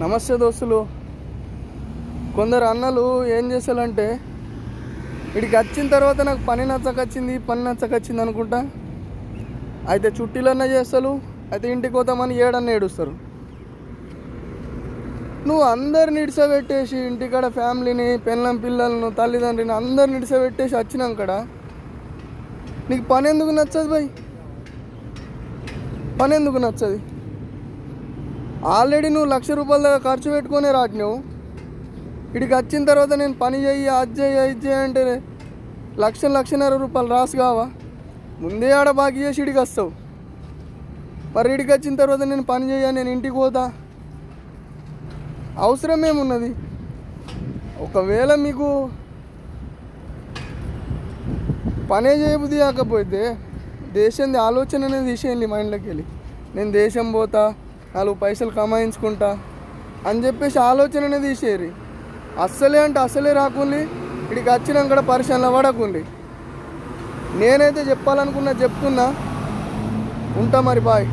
నమస్తే దోస్తులు. కొందరు అన్నలు ఏం చేస్తారంటే ఇక్కడికి వచ్చిన తర్వాత నాకు పని నచ్చకొచ్చింది అనుకుంటా. అయితే చుట్టీలన్నా చేస్తారు, అయితే ఇంటికి పోతామని ఏడన్నా ఏడుస్తారు. నువ్వు అందరిని ఇడిసబెట్టేసి ఇంటికాడ ఫ్యామిలీని, పిల్లలను, తల్లిదండ్రిని అందరిని ఇడిసబెట్టేసి వచ్చినాకడ నీకు పని ఎందుకు నచ్చదు భయ్? పని ఎందుకు నచ్చదు? ఆల్రెడీ నువ్వు ₹1,00,000 దాకా ఖర్చు పెట్టుకునే రాటినావు. ఇక్కడికి వచ్చిన తర్వాత నేను పని చెయ్యి, అది చెయ్యి, ఇది చేయి అంటే ₹1,00,000 రాసు కావా? ముందే ఆడ బాకీ చేసి ఇడికి వస్తావు. మరి ఇడికి వచ్చిన తర్వాత నేను పని చెయ్యా, నేను ఇంటికి పోతా, అవసరం ఏమున్నది? ఒకవేళ మీకు పనే చేయబుద్ధి కాకపోతే దేశంది ఆలోచన అనేది తీసేయండి మైండ్లోకి వెళ్ళి. నేను దేశం పోతా, 4 పైసలు కమాయించుకుంటా అని చెప్పేసి ఆలోచన అనేది తీసేయరు. అస్సలే అంటే అస్సలే రాకుండి, ఇక్కడికి వచ్చినాక పరిశ్రమలో పడకుండి. నేనైతే చెప్పాలనుకున్నా చెప్తున్నా. ఉంటా మరి, బాయ్.